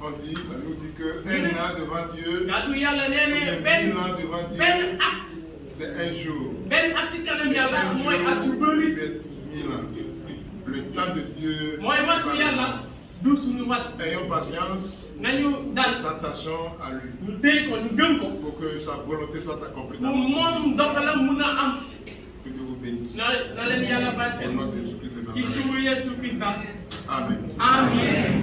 [SPEAKER 2] On dit, la nous dit que un an devant Dieu,
[SPEAKER 1] gàddu yàlla nee
[SPEAKER 2] ou
[SPEAKER 1] ne
[SPEAKER 2] bien 1000
[SPEAKER 1] benn
[SPEAKER 2] ans devant Dieu,
[SPEAKER 1] benn acte
[SPEAKER 2] c'est un jour.
[SPEAKER 1] benn acte ci kanam yàlla
[SPEAKER 2] Un
[SPEAKER 1] mooy at yu
[SPEAKER 2] jour,
[SPEAKER 1] bëri
[SPEAKER 2] peut être 1000 ans. Le temps de Dieu.
[SPEAKER 1] mooy
[SPEAKER 2] n'est pas
[SPEAKER 1] wattu
[SPEAKER 2] le
[SPEAKER 1] yàlla
[SPEAKER 2] nôtre.
[SPEAKER 1] du suñu wattu
[SPEAKER 2] Ayons patience,
[SPEAKER 1] nañu dal
[SPEAKER 2] s'attachons à lui,
[SPEAKER 1] ñu déy ko ñu gëm ko
[SPEAKER 2] pour que sa volonté soit accomplie
[SPEAKER 1] mu
[SPEAKER 2] dans notre vie.
[SPEAKER 1] moom dogalam mun a am
[SPEAKER 2] Que Dieu vous bénisse.
[SPEAKER 1] na leen yàlla
[SPEAKER 2] Au
[SPEAKER 1] barkeel
[SPEAKER 2] nom de Jésus-Christ de
[SPEAKER 1] ci
[SPEAKER 2] Nazareth.
[SPEAKER 1] turu Yesu Krista
[SPEAKER 2] Amen.
[SPEAKER 1] amen